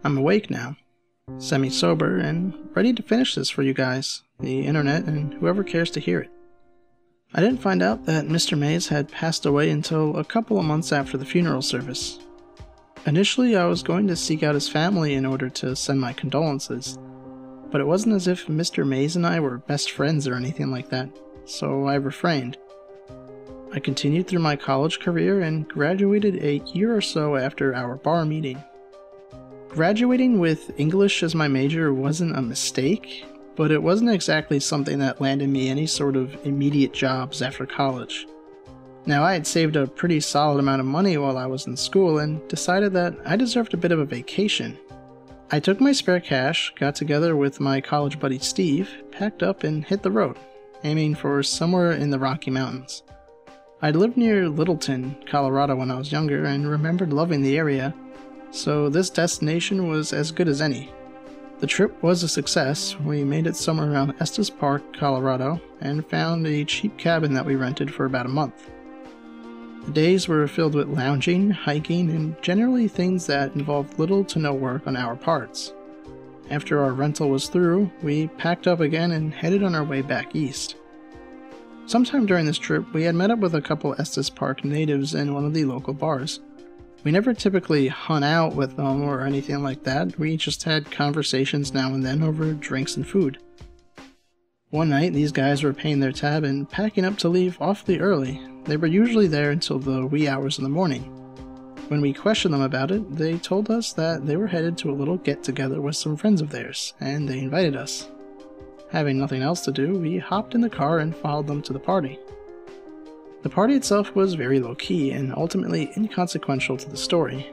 I'm awake now, semi-sober, and ready to finish this for you guys, the internet, and whoever cares to hear it. I didn't find out that Mr. Mays had passed away until a couple of months after the funeral service. Initially, I was going to seek out his family in order to send my condolences, but it wasn't as if Mr. Mays and I were best friends or anything like that, so I refrained. I continued through my college career and graduated a year or so after our bar meeting. Graduating with English as my major wasn't a mistake, but it wasn't exactly something that landed me any sort of immediate jobs after college. Now, I had saved a pretty solid amount of money while I was in school and decided that I deserved a bit of a vacation. I took my spare cash, got together with my college buddy Steve, packed up and hit the road, aiming for somewhere in the Rocky Mountains. I'd lived near Littleton, Colorado when I was younger and remembered loving the area, so this destination was as good as any. The trip was a success. We made it somewhere around Estes Park, Colorado, and found a cheap cabin that we rented for about a month. The days were filled with lounging, hiking, and generally things that involved little to no work on our parts. After our rental was through, we packed up again and headed on our way back east. Sometime during this trip, we had met up with a couple Estes Park natives in one of the local bars. We never typically hung out with them or anything like that, we just had conversations now and then over drinks and food. One night, these guys were paying their tab and packing up to leave awfully early. They were usually there until the wee hours in the morning. When we questioned them about it, they told us that they were headed to a little get-together with some friends of theirs, and they invited us. Having nothing else to do, we hopped in the car and followed them to the party. The party itself was very low-key and ultimately inconsequential to the story.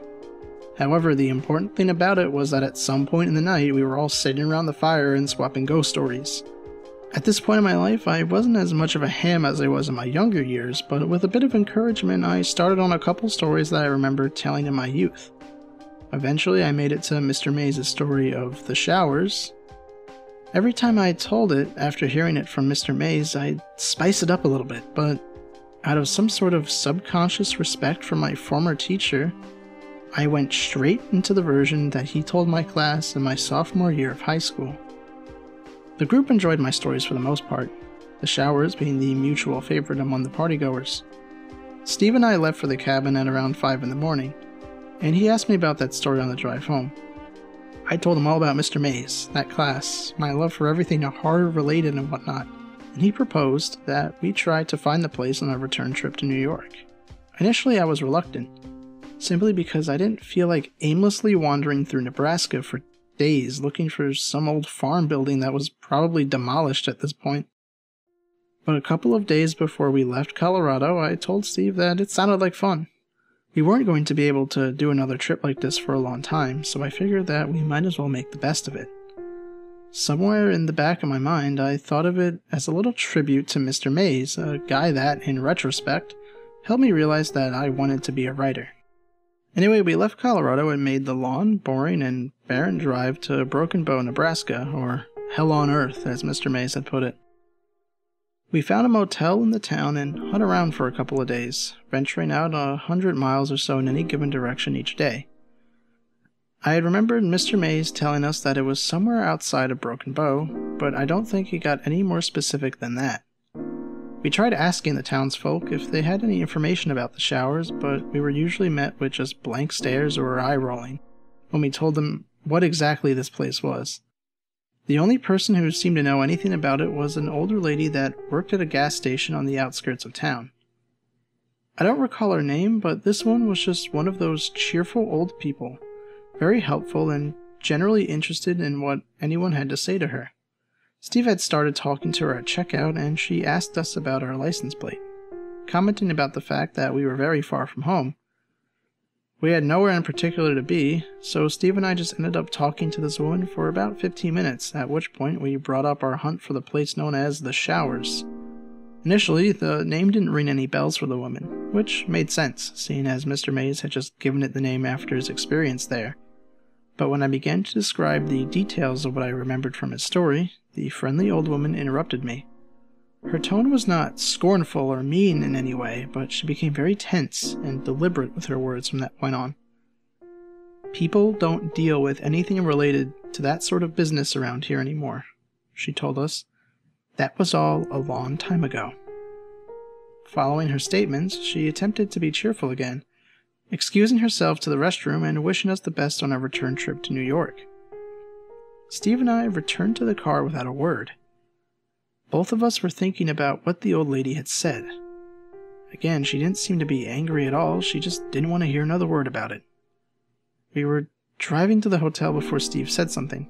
However, the important thing about it was that at some point in the night we were all sitting around the fire and swapping ghost stories. At this point in my life, I wasn't as much of a ham as I was in my younger years, but with a bit of encouragement I started on a couple stories that I remember telling in my youth. Eventually I made it to Mr. Mays' story of the showers. Every time I told it, after hearing it from Mr. Mays, I'd spice it up a little bit, but out of some sort of subconscious respect for my former teacher, I went straight into the version that he told my class in my sophomore year of high school. The group enjoyed my stories for the most part, the showers being the mutual favorite among the partygoers. Steve and I left for the cabin at around 5 in the morning, and he asked me about that story on the drive home. I told him all about Mr. Mays, that class, my love for everything horror-related and whatnot, and he proposed that we try to find the place on our return trip to New York. Initially I was reluctant, simply because I didn't feel like aimlessly wandering through Nebraska for days looking for some old farm building that was probably demolished at this point. But a couple of days before we left Colorado, I told Steve that it sounded like fun. We weren't going to be able to do another trip like this for a long time, so I figured that we might as well make the best of it. Somewhere in the back of my mind, I thought of it as a little tribute to Mr. Mays, a guy that, in retrospect, helped me realize that I wanted to be a writer. Anyway, we left Colorado and made the long, boring, and barren drive to Broken Bow, Nebraska, or Hell on Earth, as Mr. Mays had put it. We found a motel in the town and hung around for a couple of days, venturing out 100 miles or so in any given direction each day. I had remembered Mr. Mays telling us that it was somewhere outside of Broken Bow, but I don't think he got any more specific than that. We tried asking the townsfolk if they had any information about the showers, but we were usually met with just blank stares or eye-rolling when we told them what exactly this place was. The only person who seemed to know anything about it was an older lady that worked at a gas station on the outskirts of town. I don't recall her name, but this one was just one of those cheerful old people, very helpful and generally interested in what anyone had to say to her. Steve had started talking to her at checkout, and she asked us about our license plate, commenting about the fact that we were very far from home. We had nowhere in particular to be, so Steve and I just ended up talking to this woman for about 15 minutes, at which point we brought up our hunt for the place known as the Showers. Initially, the name didn't ring any bells for the woman, which made sense, seeing as Mr. Mays had just given it the name after his experience there. But when I began to describe the details of what I remembered from his story, the friendly old woman interrupted me. Her tone was not scornful or mean in any way, but she became very tense and deliberate with her words from that point on. People don't deal with anything related to that sort of business around here anymore, she told us. That was all a long time ago. Following her statements, she attempted to be cheerful again, excusing herself to the restroom and wishing us the best on our return trip to New York. Steve and I returned to the car without a word. Both of us were thinking about what the old lady had said. Again, she didn't seem to be angry at all, she just didn't want to hear another word about it. We were driving to the hotel before Steve said something.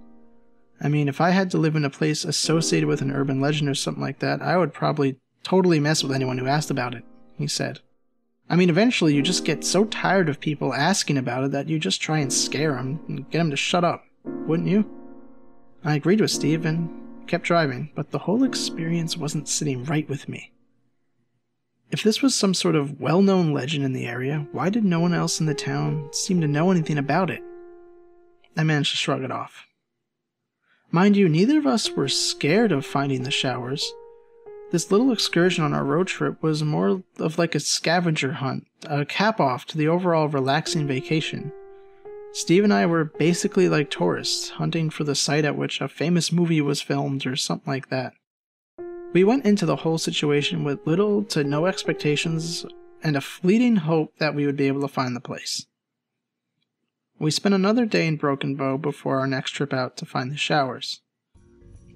I mean, if I had to live in a place associated with an urban legend or something like that, I would probably totally mess with anyone who asked about it, he said. I mean, eventually you just get so tired of people asking about it that you just try and scare them and get them to shut up, wouldn't you? I agreed with Steve and kept driving, but the whole experience wasn't sitting right with me. If this was some sort of well-known legend in the area, why did no one else in the town seem to know anything about it? I managed to shrug it off. Mind you, neither of us were scared of finding the showers. This little excursion on our road trip was more of like a scavenger hunt, a cap-off to the overall relaxing vacation. Steve and I were basically like tourists, hunting for the site at which a famous movie was filmed or something like that. We went into the whole situation with little to no expectations and a fleeting hope that we would be able to find the place. We spent another day in Broken Bow before our next trip out to find the showers.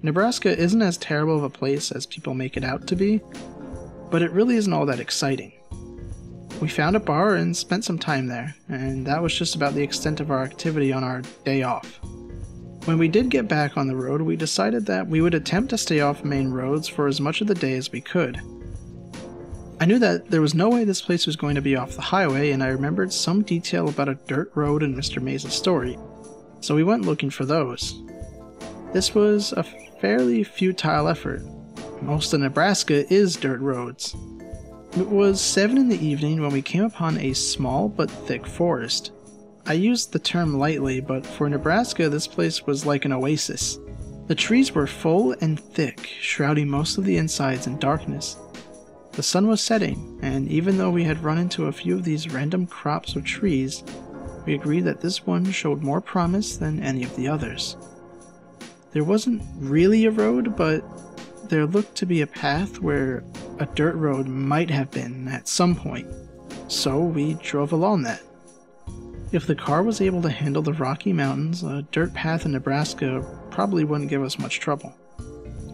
Nebraska isn't as terrible of a place as people make it out to be, but it really isn't all that exciting. We found a bar and spent some time there, and that was just about the extent of our activity on our day off. When we did get back on the road, we decided that we would attempt to stay off main roads for as much of the day as we could. I knew that there was no way this place was going to be off the highway, and I remembered some detail about a dirt road in Mr. Mays' story, so we went looking for those. This was a fairly futile effort. Most of Nebraska is dirt roads. It was 7 in the evening when we came upon a small but thick forest. I used the term lightly, but for Nebraska this place was like an oasis. The trees were full and thick, shrouding most of the insides in darkness. The sun was setting, and even though we had run into a few of these random crops of trees, we agreed that this one showed more promise than any of the others. There wasn't really a road, but there looked to be a path where a dirt road might have been at some point, so we drove along that. If the car was able to handle the Rocky Mountains, a dirt path in Nebraska probably wouldn't give us much trouble.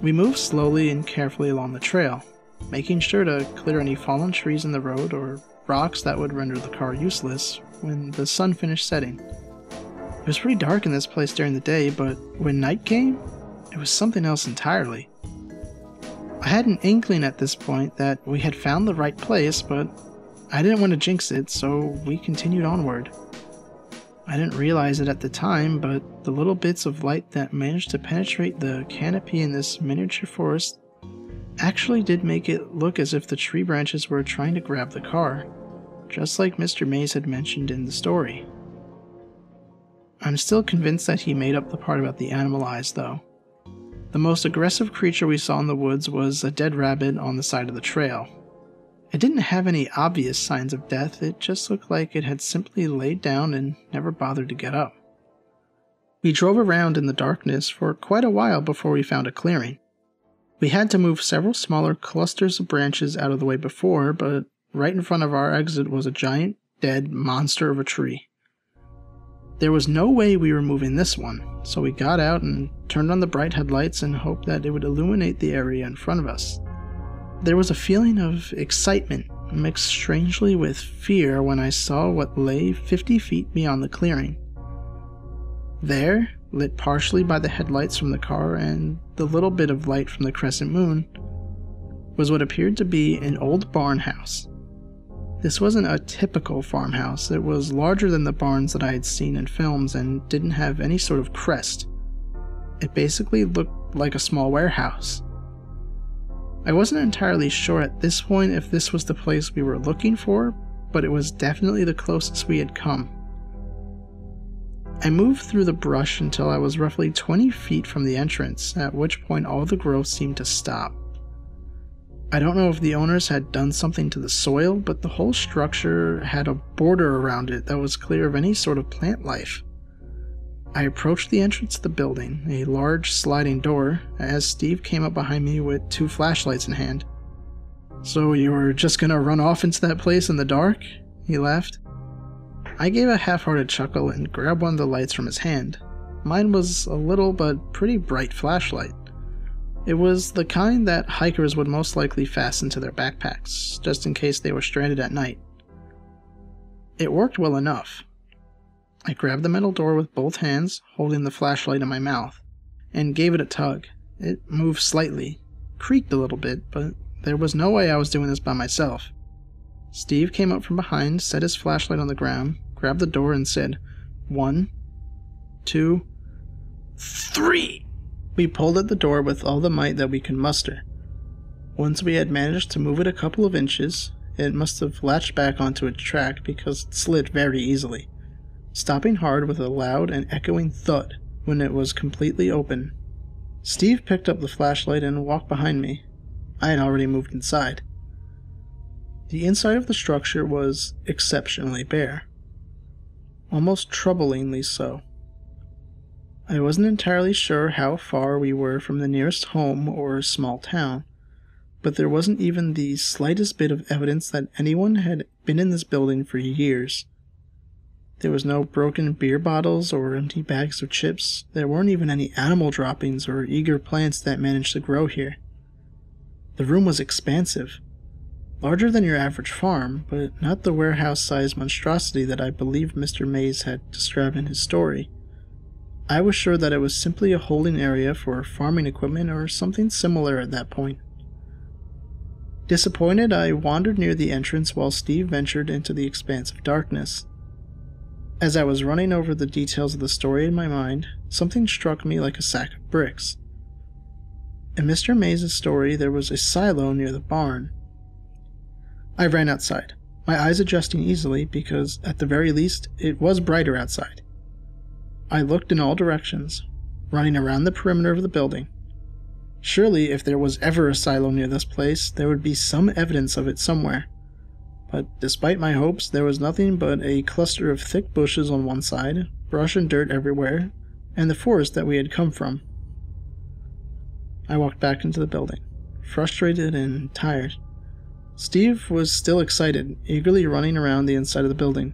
We moved slowly and carefully along the trail, making sure to clear any fallen trees in the road or rocks that would render the car useless when the sun finished setting. It was pretty dark in this place during the day, but when night came, it was something else entirely. I had an inkling at this point that we had found the right place, but I didn't want to jinx it, so we continued onward. I didn't realize it at the time, but the little bits of light that managed to penetrate the canopy in this miniature forest actually did make it look as if the tree branches were trying to grab the car, just like Mr. Mays had mentioned in the story. I'm still convinced that he made up the part about the animal eyes, though. The most aggressive creature we saw in the woods was a dead rabbit on the side of the trail. It didn't have any obvious signs of death, it just looked like it had simply laid down and never bothered to get up. We drove around in the darkness for quite a while before we found a clearing. We had to move several smaller clusters of branches out of the way before, but right in front of our exit was a giant, dead monster of a tree. There was no way we were moving this one, so we got out and turned on the bright headlights and hoped that it would illuminate the area in front of us. There was a feeling of excitement mixed strangely with fear when I saw what lay 50 feet beyond the clearing. There, lit partially by the headlights from the car and the little bit of light from the crescent moon, was what appeared to be an old barn house. This wasn't a typical farmhouse, it was larger than the barns that I had seen in films and didn't have any sort of crest. It basically looked like a small warehouse. I wasn't entirely sure at this point if this was the place we were looking for, but it was definitely the closest we had come. I moved through the brush until I was roughly 20 feet from the entrance, at which point all the growth seemed to stop. I don't know if the owners had done something to the soil, but the whole structure had a border around it that was clear of any sort of plant life. I approached the entrance of the building, a large sliding door, as Steve came up behind me with 2 flashlights in hand. "So you were just gonna run off into that place in the dark?" he laughed. I gave a half-hearted chuckle and grabbed one of the lights from his hand. Mine was a little but pretty bright flashlight. It was the kind that hikers would most likely fasten to their backpacks, just in case they were stranded at night. It worked well enough. I grabbed the metal door with both hands, holding the flashlight in my mouth, and gave it a tug. It moved slightly, creaked a little bit, but there was no way I was doing this by myself. Steve came up from behind, set his flashlight on the ground, grabbed the door, and said, 1, 2, 3! We pulled at the door with all the might that we could muster. Once we had managed to move it a couple of inches, it must have latched back onto its track because it slid very easily, stopping hard with a loud and echoing thud when it was completely open. Steve picked up the flashlight and walked behind me. I had already moved inside. The inside of the structure was exceptionally bare. Almost troublingly so. I wasn't entirely sure how far we were from the nearest home or small town, but there wasn't even the slightest bit of evidence that anyone had been in this building for years. There was no broken beer bottles or empty bags of chips. There weren't even any animal droppings or eager plants that managed to grow here. The room was expansive, larger than your average farm, but not the warehouse-sized monstrosity that I believe Mr. Mays had described in his story. I was sure that it was simply a holding area for farming equipment or something similar at that point. Disappointed, I wandered near the entrance while Steve ventured into the expanse of darkness. As I was running over the details of the story in my mind, something struck me like a sack of bricks. In Mr. Mays' story, there was a silo near the barn. I ran outside, my eyes adjusting easily because, at the very least, it was brighter outside. I looked in all directions, running around the perimeter of the building. Surely, if there was ever a silo near this place, there would be some evidence of it somewhere. But despite my hopes, there was nothing but a cluster of thick bushes on one side, brush and dirt everywhere, and the forest that we had come from. I walked back into the building, frustrated and tired. Steve was still excited, eagerly running around the inside of the building.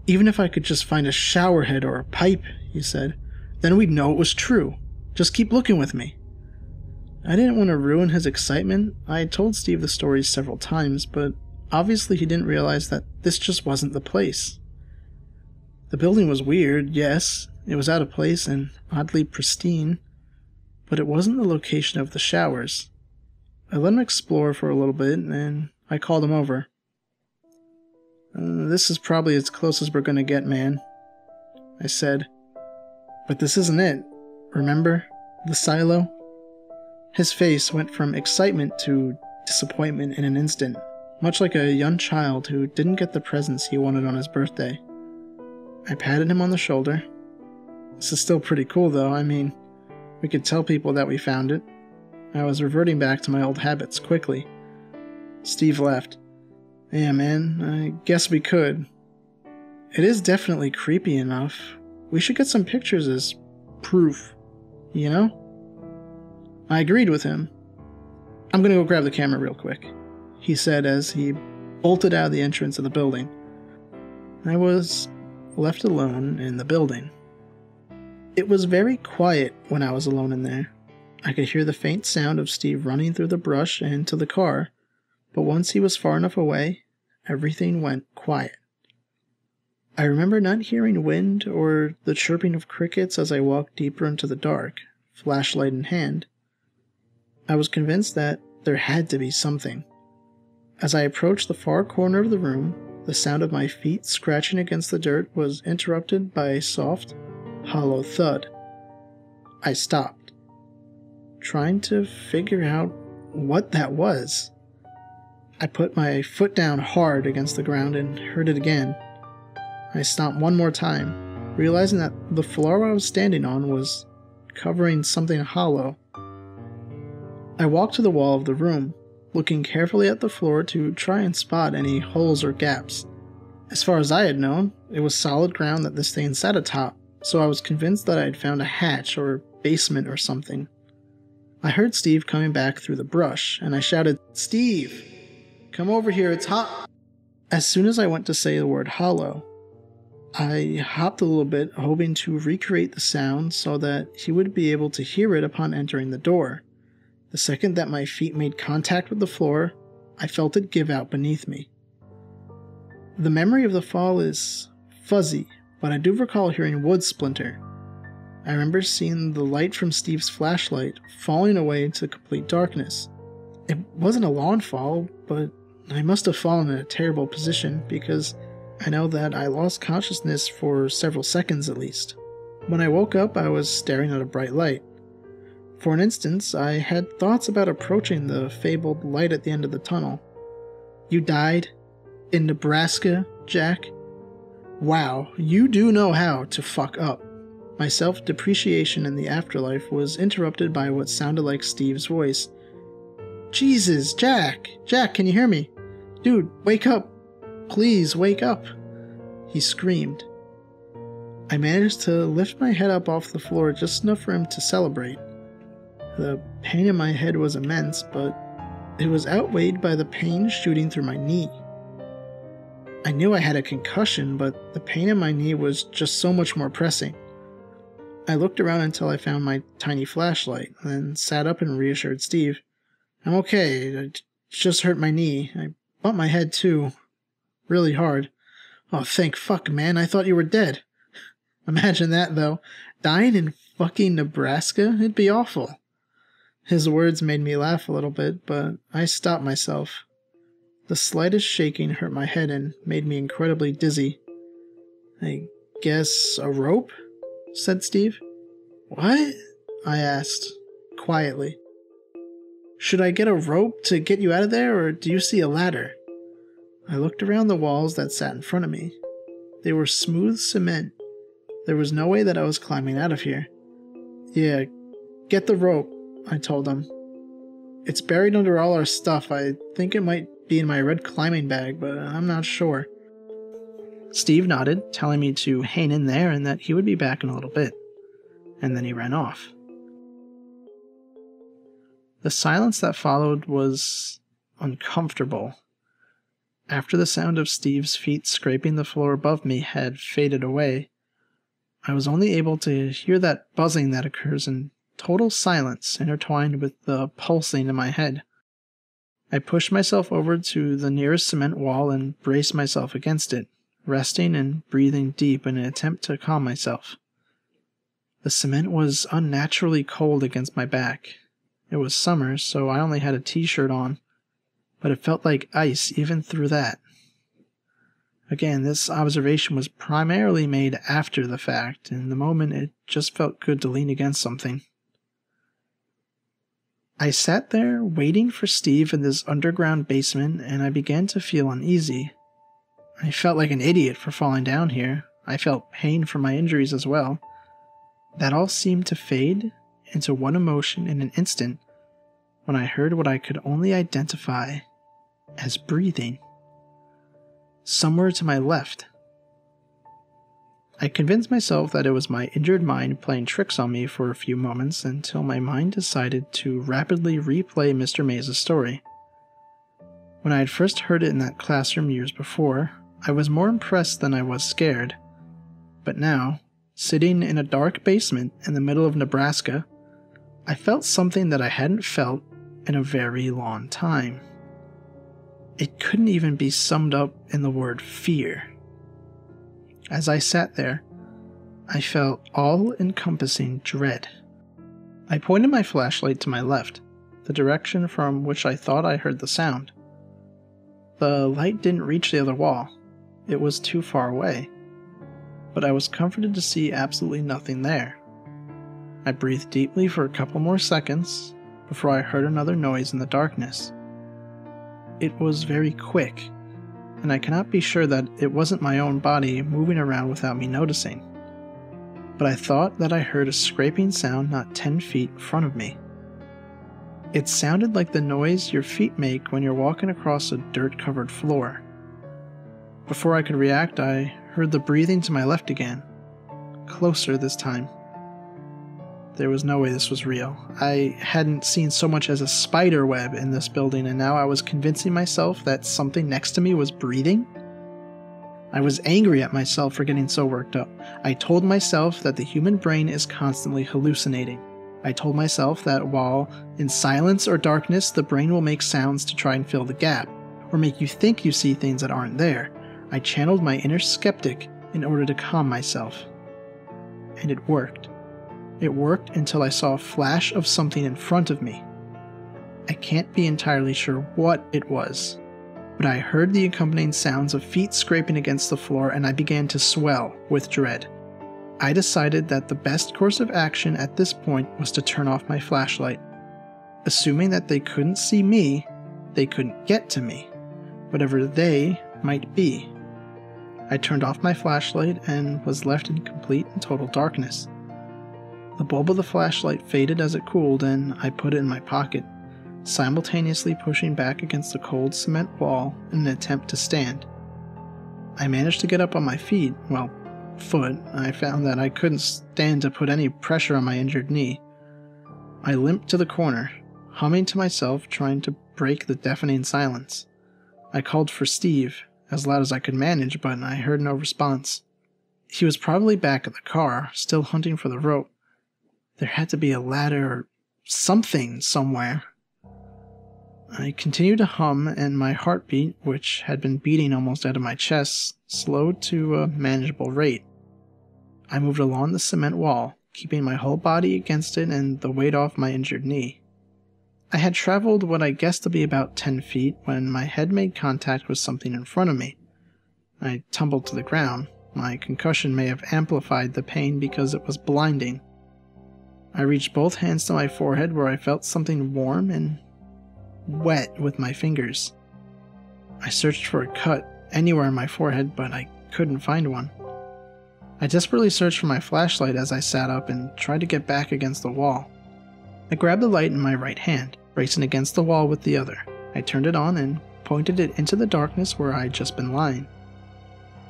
"Even if I could just find a shower head or a pipe," he said, "then we'd know it was true. Just keep looking with me." I didn't want to ruin his excitement. I had told Steve the story several times, but obviously he didn't realize that this just wasn't the place. The building was weird, yes, it was out of place and oddly pristine, but it wasn't the location of the showers. I let him explore for a little bit, and I called him over. "This is probably as close as we're gonna get, man," I said. "But this isn't it. Remember? The silo?" His face went from excitement to disappointment in an instant, much like a young child who didn't get the presents he wanted on his birthday. I patted him on the shoulder. "This is still pretty cool, though. I mean, we could tell people that we found it." I was reverting back to my old habits quickly. Steve laughed. "Yeah, man, I guess we could. It is definitely creepy enough. We should get some pictures as proof, you know?" I agreed with him. "I'm gonna go grab the camera real quick," he said as he bolted out of the entrance of the building. I was left alone in the building. It was very quiet when I was alone in there. I could hear the faint sound of Steve running through the brush and to the car, but once he was far enough away, everything went quiet. I remember not hearing wind or the chirping of crickets as I walked deeper into the dark, flashlight in hand. I was convinced that there had to be something. As I approached the far corner of the room, the sound of my feet scratching against the dirt was interrupted by a soft, hollow thud. I stopped, trying to figure out what that was. I put my foot down hard against the ground and heard it again. I stomped one more time, realizing that the floor I was standing on was covering something hollow. I walked to the wall of the room, looking carefully at the floor to try and spot any holes or gaps. As far as I had known, it was solid ground that this thing sat atop, so I was convinced that I had found a hatch or basement or something. I heard Steve coming back through the brush, and I shouted, "Steve! Come over here, it's hot!" As soon as I went to say the word hollow, I hopped a little bit, hoping to recreate the sound so that he would be able to hear it upon entering the door. The second that my feet made contact with the floor, I felt it give out beneath me. The memory of the fall is fuzzy, but I do recall hearing wood splinter. I remember seeing the light from Steve's flashlight falling away into complete darkness. It wasn't a long fall, but I must have fallen in a terrible position because I know that I lost consciousness for several seconds at least. When I woke up, I was staring at a bright light. For an instant, I had thoughts about approaching the fabled light at the end of the tunnel. "You died? In Nebraska, Jack? Wow, you do know how to fuck up." My self-depreciation in the afterlife was interrupted by what sounded like Steve's voice. "Jesus, Jack! Jack, can you hear me? Dude, wake up! Please, wake up!" he screamed. I managed to lift my head up off the floor just enough for him to celebrate. The pain in my head was immense, but it was outweighed by the pain shooting through my knee. I knew I had a concussion, but the pain in my knee was just so much more pressing. I looked around until I found my tiny flashlight, then sat up and reassured Steve. "I'm okay, I just hurt my knee. I bumped my head too. Really hard. Oh, thank fuck, man, I thought you were dead." Imagine that, though. Dying in fucking Nebraska? It'd be awful. His words made me laugh a little bit, but I stopped myself. The slightest shaking hurt my head and made me incredibly dizzy. "I guess a rope?" said Steve. "What?" I asked, quietly. "Should I get a rope to get you out of there, or do you see a ladder?" I looked around the walls that sat in front of me. They were smooth cement. There was no way that I was climbing out of here. "Yeah, get the rope," I told him. "It's buried under all our stuff. I think it might be in my red climbing bag, but I'm not sure." Steve nodded, telling me to hang in there and that he would be back in a little bit. And then he ran off. The silence that followed was uncomfortable. After the sound of Steve's feet scraping the floor above me had faded away, I was only able to hear that buzzing that occurs in total silence intertwined with the pulsing in my head. I pushed myself over to the nearest cement wall and braced myself against it, resting and breathing deep in an attempt to calm myself. The cement was unnaturally cold against my back. It was summer, so I only had a t-shirt on, but it felt like ice even through that. Again, this observation was primarily made after the fact. In the moment, it just felt good to lean against something. I sat there waiting for Steve in this underground basement, and I began to feel uneasy. I felt like an idiot for falling down here. I felt pain from my injuries as well. That all seemed to fade into one emotion in an instant when I heard what I could only identify as breathing. Somewhere to my left. I convinced myself that it was my injured mind playing tricks on me for a few moments until my mind decided to rapidly replay Mr. Mays' story. When I had first heard it in that classroom years before, I was more impressed than I was scared. But now, sitting in a dark basement in the middle of Nebraska, I felt something that I hadn't felt in a very long time. It couldn't even be summed up in the word fear. As I sat there, I felt all-encompassing dread. I pointed my flashlight to my left, the direction from which I thought I heard the sound. The light didn't reach the other wall. It was too far away. But I was comforted to see absolutely nothing there. I breathed deeply for a couple more seconds before I heard another noise in the darkness. It was very quick, and I cannot be sure that it wasn't my own body moving around without me noticing. But I thought that I heard a scraping sound not 10 feet in front of me. It sounded like the noise your feet make when you're walking across a dirt-covered floor. Before I could react, I heard the breathing to my left again. Closer this time. There was no way this was real. I hadn't seen so much as a spider web in this building, and now I was convincing myself that something next to me was breathing? I was angry at myself for getting so worked up. I told myself that the human brain is constantly hallucinating. I told myself that while in silence or darkness, the brain will make sounds to try and fill the gap, or make you think you see things that aren't there. I channeled my inner skeptic in order to calm myself. And it worked. It worked until I saw a flash of something in front of me. I can't be entirely sure what it was, but I heard the accompanying sounds of feet scraping against the floor, and I began to swell with dread. I decided that the best course of action at this point was to turn off my flashlight. Assuming that they couldn't see me, they couldn't get to me, whatever they might be. I turned off my flashlight and was left in complete and total darkness. The bulb of the flashlight faded as it cooled, and I put it in my pocket, simultaneously pushing back against the cold cement wall in an attempt to stand. I managed to get up on my feet, foot. I found that I couldn't stand to put any pressure on my injured knee. I limped to the corner, humming to myself, trying to break the deafening silence. I called for Steve, as loud as I could manage, but I heard no response. He was probably back at the car, still hunting for the rope. There had to be a ladder or something somewhere. I continued to hum, and my heartbeat, which had been beating almost out of my chest, slowed to a manageable rate. I moved along the cement wall, keeping my whole body against it and the weight off my injured knee. I had traveled what I guessed to be about 10 feet when my head made contact with something in front of me. I tumbled to the ground. My concussion may have amplified the pain because it was blinding. I reached both hands to my forehead where I felt something warm and wet with my fingers. I searched for a cut anywhere on my forehead, but I couldn't find one. I desperately searched for my flashlight as I sat up and tried to get back against the wall. I grabbed the light in my right hand, bracing against the wall with the other. I turned it on and pointed it into the darkness where I had just been lying.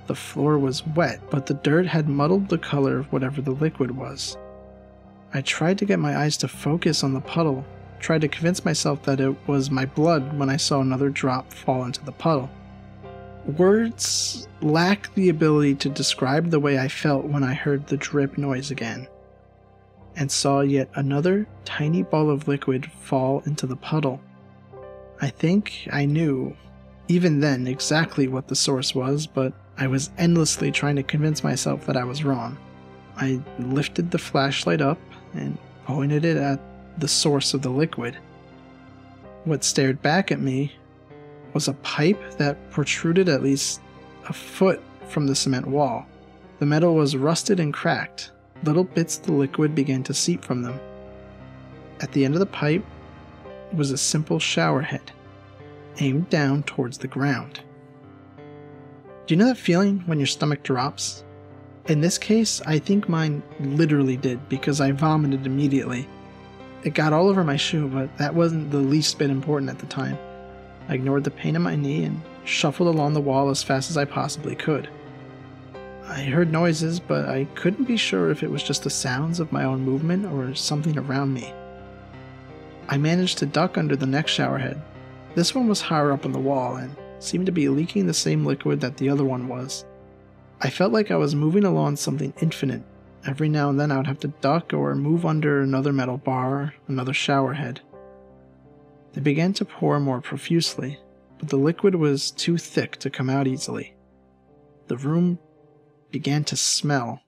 The floor was wet, but the dirt had muddled the color of whatever the liquid was. I tried to get my eyes to focus on the puddle, tried to convince myself that it was my blood when I saw another drop fall into the puddle. Words lack the ability to describe the way I felt when I heard the drip noise again, and saw yet another tiny ball of liquid fall into the puddle. I think I knew, even then, exactly what the source was, but I was endlessly trying to convince myself that I was wrong. I lifted the flashlight up and pointed it at the source of the liquid. What stared back at me was a pipe that protruded at least a foot from the cement wall. The metal was rusted and cracked. Little bits of the liquid began to seep from them. At the end of the pipe was a simple shower head, aimed down towards the ground. Do you know that feeling when your stomach drops? In this case, I think mine literally did, because I vomited immediately. It got all over my shoe, but that wasn't the least bit important at the time. I ignored the pain in my knee and shuffled along the wall as fast as I possibly could. I heard noises, but I couldn't be sure if it was just the sounds of my own movement or something around me. I managed to duck under the next showerhead. This one was higher up on the wall and seemed to be leaking the same liquid that the other one was. I felt like I was moving along something infinite. Every now and then I would have to duck or move under another metal bar, another showerhead. They began to pour more profusely, but the liquid was too thick to come out easily. The room began to smell.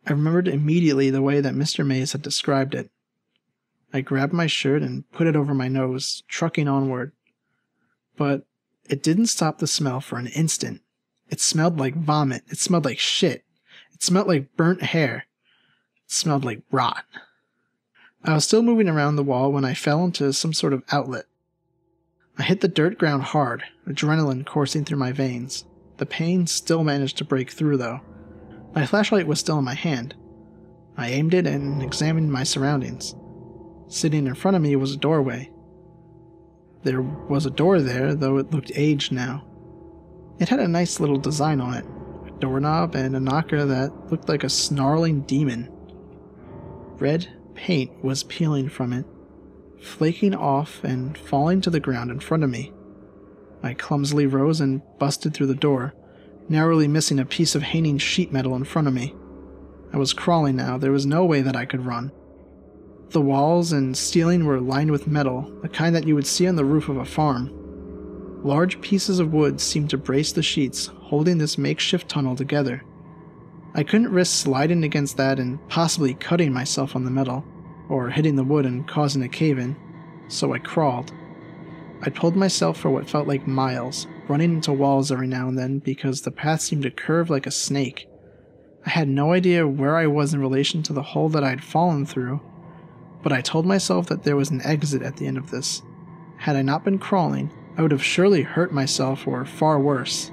I remembered immediately the way that Mr. Mays had described it. I grabbed my shirt and put it over my nose, trucking onward. But it didn't stop the smell for an instant. It smelled like vomit. It smelled like shit. It smelled like burnt hair. It smelled like rot. I was still moving around the wall when I fell into some sort of outlet. I hit the dirt ground hard, adrenaline coursing through my veins. The pain still managed to break through, though. My flashlight was still in my hand. I aimed it and examined my surroundings. Sitting in front of me was a doorway. There was a door there, though it looked aged now. It had a nice little design on it, a doorknob and a knocker that looked like a snarling demon. Red paint was peeling from it, flaking off and falling to the ground in front of me. I clumsily rose and busted through the door, narrowly missing a piece of hanging sheet metal in front of me. I was crawling now. There was no way that I could run. The walls and ceiling were lined with metal, the kind that you would see on the roof of a farm. Large pieces of wood seemed to brace the sheets, holding this makeshift tunnel together. I couldn't risk sliding against that and possibly cutting myself on the metal, or hitting the wood and causing a cave-in, so I crawled. I pulled myself for what felt like miles, running into walls every now and then because the path seemed to curve like a snake. I had no idea where I was in relation to the hole that I had fallen through, but I told myself that there was an exit at the end of this. Had I not been crawling, I would have surely hurt myself or far worse.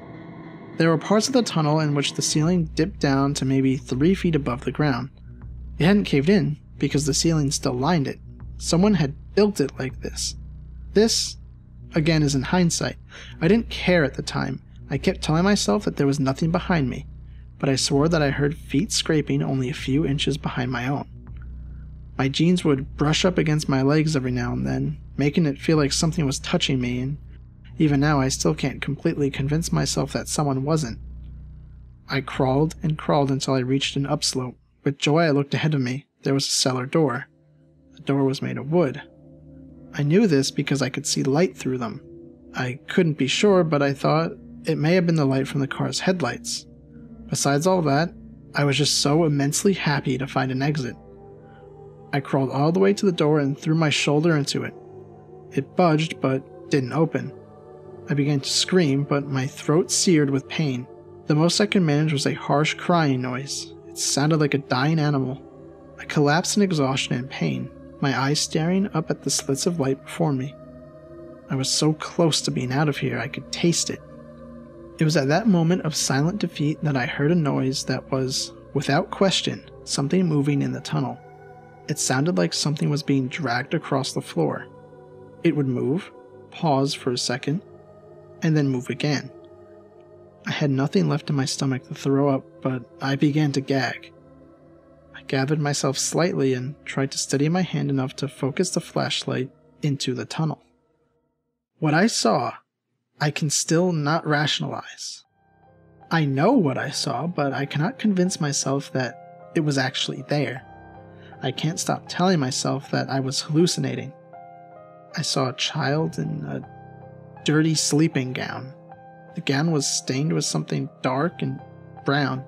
There were parts of the tunnel in which the ceiling dipped down to maybe 3 feet above the ground. It hadn't caved in because the ceiling still lined it. Someone had built it like this. This, again, is in hindsight. I didn't care at the time. I kept telling myself that there was nothing behind me, but I swore that I heard feet scraping only a few inches behind my own. My jeans would brush up against my legs every now and then, making it feel like something was touching me, and even now I still can't completely convince myself that someone wasn't. I crawled and crawled until I reached an upslope. With joy I looked ahead of me. There was a cellar door. The door was made of wood. I knew this because I could see light through them. I couldn't be sure, but I thought it may have been the light from the car's headlights. Besides all that, I was just so immensely happy to find an exit. I crawled all the way to the door and threw my shoulder into it. It budged, but didn't open. I began to scream, but my throat seared with pain. The most I could manage was a harsh crying noise. It sounded like a dying animal. I collapsed in exhaustion and pain, my eyes staring up at the slits of light before me. I was so close to being out of here, I could taste it. It was at that moment of silent defeat that I heard a noise that was, without question, something moving in the tunnel. It sounded like something was being dragged across the floor. It would move, pause for a second, and then move again. I had nothing left in my stomach to throw up, but I began to gag. I gathered myself slightly and tried to steady my hand enough to focus the flashlight into the tunnel. What I saw, I can still not rationalize. I know what I saw, but I cannot convince myself that it was actually there. I can't stop telling myself that I was hallucinating. I saw a child in a dirty sleeping gown. The gown was stained with something dark and brown,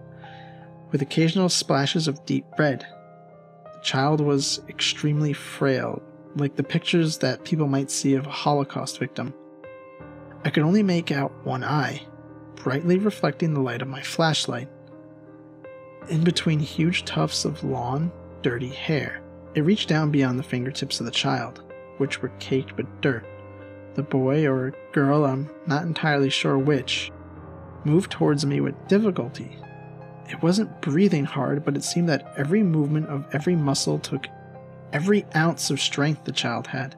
with occasional splashes of deep red. The child was extremely frail, like the pictures that people might see of a Holocaust victim. I could only make out one eye, brightly reflecting the light of my flashlight. In between huge tufts of long, dirty hair, it reached down beyond the fingertips of the child, which were caked with dirt. The boy or girl, I'm not entirely sure which, moved towards me with difficulty. It wasn't breathing hard, but it seemed that every movement of every muscle took every ounce of strength the child had.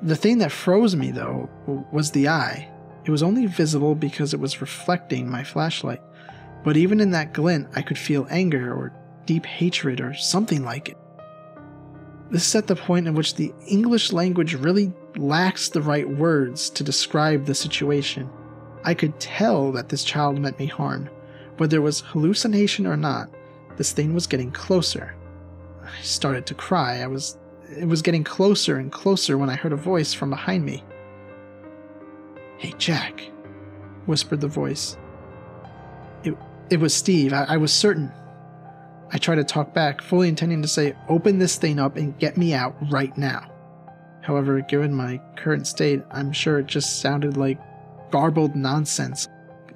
The thing that froze me, though, was the eye. It was only visible because it was reflecting my flashlight, but even in that glint I could feel anger or deep hatred or something like it. This is at the point in which the English language really lacks the right words to describe the situation. I could tell that this child meant me harm. Whether it was hallucination or not, this thing was getting closer. I started to cry. It was getting closer and closer when I heard a voice from behind me. "Hey, Jack," whispered the voice. It was Steve. I was certain. I tried to talk back, fully intending to say, "Open this thing up and get me out right now." However, given my current state, I'm sure it just sounded like garbled nonsense.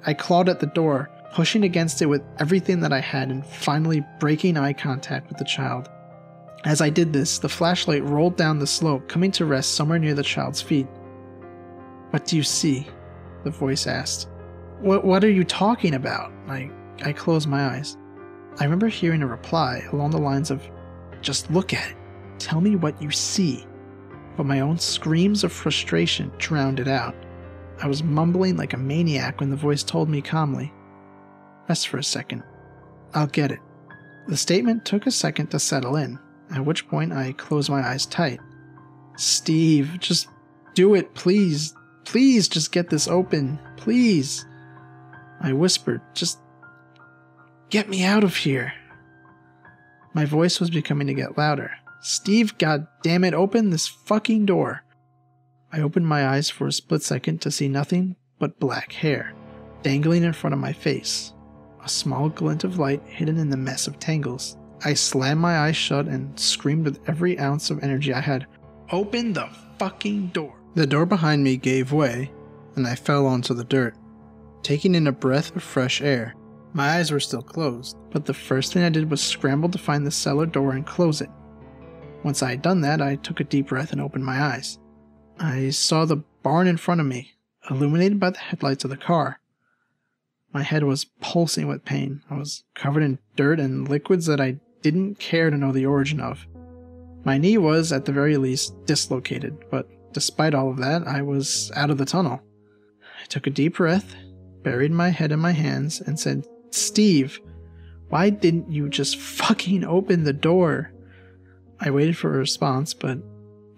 I clawed at the door, pushing against it with everything that I had and finally breaking eye contact with the child. As I did this, the flashlight rolled down the slope, coming to rest somewhere near the child's feet. "What do you see?" the voice asked. What are you talking about?" I closed my eyes. I remember hearing a reply along the lines of, "Just look at it. Tell me what you see." But my own screams of frustration drowned it out. I was mumbling like a maniac when the voice told me calmly, "Rest for a second. I'll get it." The statement took a second to settle in, at which point I closed my eyes tight. "Steve, just do it, please. Please just get this open. Please." I whispered, "Just get me out of here." My voice was beginning to get louder. "Steve, goddammit, open this fucking door." I opened my eyes for a split second to see nothing but black hair dangling in front of my face, a small glint of light hidden in the mess of tangles. I slammed my eyes shut and screamed with every ounce of energy I had, "Open the fucking door!" The door behind me gave way, and I fell onto the dirt, taking in a breath of fresh air. My eyes were still closed, but the first thing I did was scramble to find the cellar door and close it. Once I had done that, I took a deep breath and opened my eyes. I saw the barn in front of me, illuminated by the headlights of the car. My head was pulsing with pain. I was covered in dirt and liquids that I didn't care to know the origin of. My knee was, at the very least, dislocated, but despite all of that, I was out of the tunnel. I took a deep breath, buried my head in my hands, and said, "Steve, why didn't you just fucking open the door?" I waited for a response, but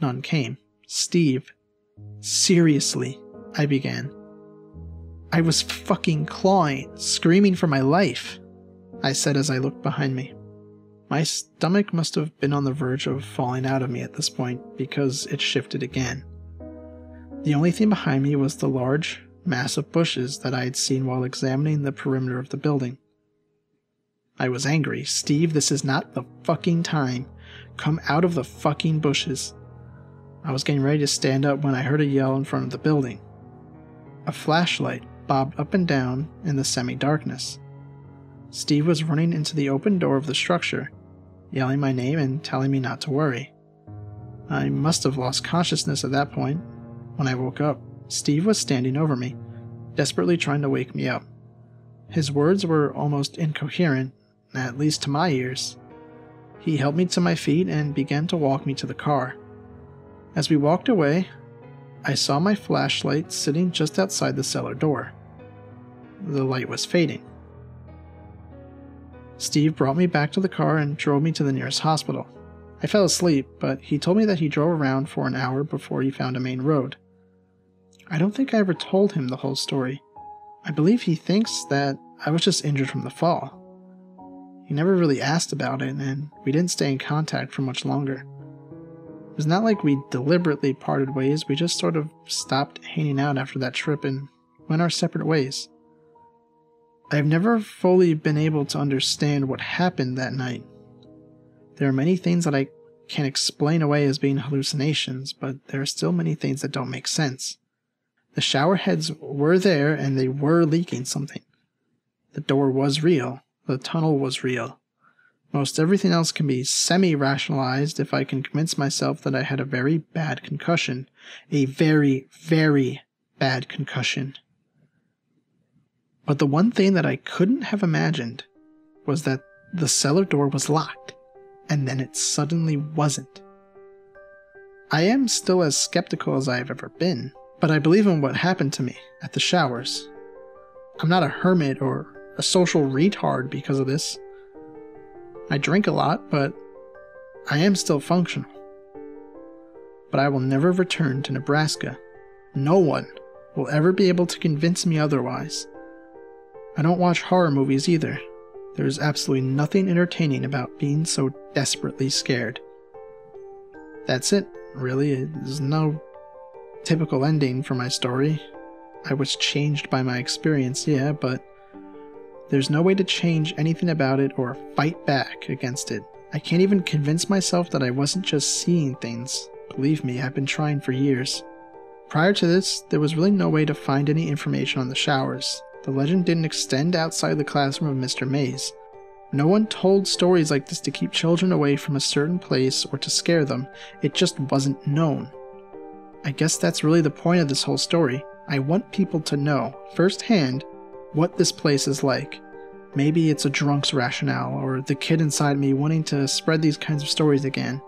none came. "Steve, seriously," I began. I was fucking clawing, screaming for my life, I said as I looked behind me. My stomach must have been on the verge of falling out of me at this point, because it shifted again. The only thing behind me was the large mass of bushes that I had seen while examining the perimeter of the building. I was angry. "Steve, this is not the fucking time. Come out of the fucking bushes." I was getting ready to stand up when I heard a yell in front of the building. A flashlight bobbed up and down in the semi-darkness. Steve was running into the open door of the structure, yelling my name and telling me not to worry. I must have lost consciousness at that point. When I woke up, Steve was standing over me, desperately trying to wake me up. His words were almost incoherent, at least to my ears. He helped me to my feet and began to walk me to the car. As we walked away, I saw my flashlight sitting just outside the cellar door. The light was fading. Steve brought me back to the car and drove me to the nearest hospital. I fell asleep, but he told me that he drove around for an hour before he found a main road. I don't think I ever told him the whole story. I believe he thinks that I was just injured from the fall. He never really asked about it, and we didn't stay in contact for much longer. It was not like we deliberately parted ways, we just sort of stopped hanging out after that trip and went our separate ways. I've never fully been able to understand what happened that night. There are many things that I can explain away as being hallucinations, but there are still many things that don't make sense. The shower heads were there and they were leaking something. The door was real. The tunnel was real. Most everything else can be semi-rationalized if I can convince myself that I had a very bad concussion. A very, very bad concussion. But the one thing that I couldn't have imagined was that the cellar door was locked, and then it suddenly wasn't. I am still as skeptical as I have ever been, but I believe in what happened to me at the showers. I'm not a hermit or a social retard because of this. I drink a lot, but I am still functional. But I will never return to Nebraska. No one will ever be able to convince me otherwise. I don't watch horror movies either. There is absolutely nothing entertaining about being so desperately scared. That's it, really. There's no typical ending for my story. I was changed by my experience, yeah, but there's no way to change anything about it or fight back against it. I can't even convince myself that I wasn't just seeing things. Believe me, I've been trying for years. Prior to this, there was really no way to find any information on the showers. The legend didn't extend outside the classroom of Mr. Mays. No one told stories like this to keep children away from a certain place or to scare them. It just wasn't known. I guess that's really the point of this whole story. I want people to know, firsthand, what this place is like. Maybe it's a drunk's rationale, or the kid inside me wanting to spread these kinds of stories again.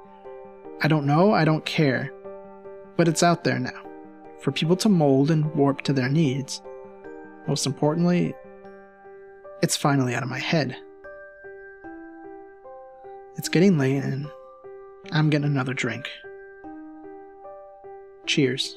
I don't know, I don't care. But it's out there now, for people to mold and warp to their needs. Most importantly, it's finally out of my head. It's getting late and I'm getting another drink. Cheers.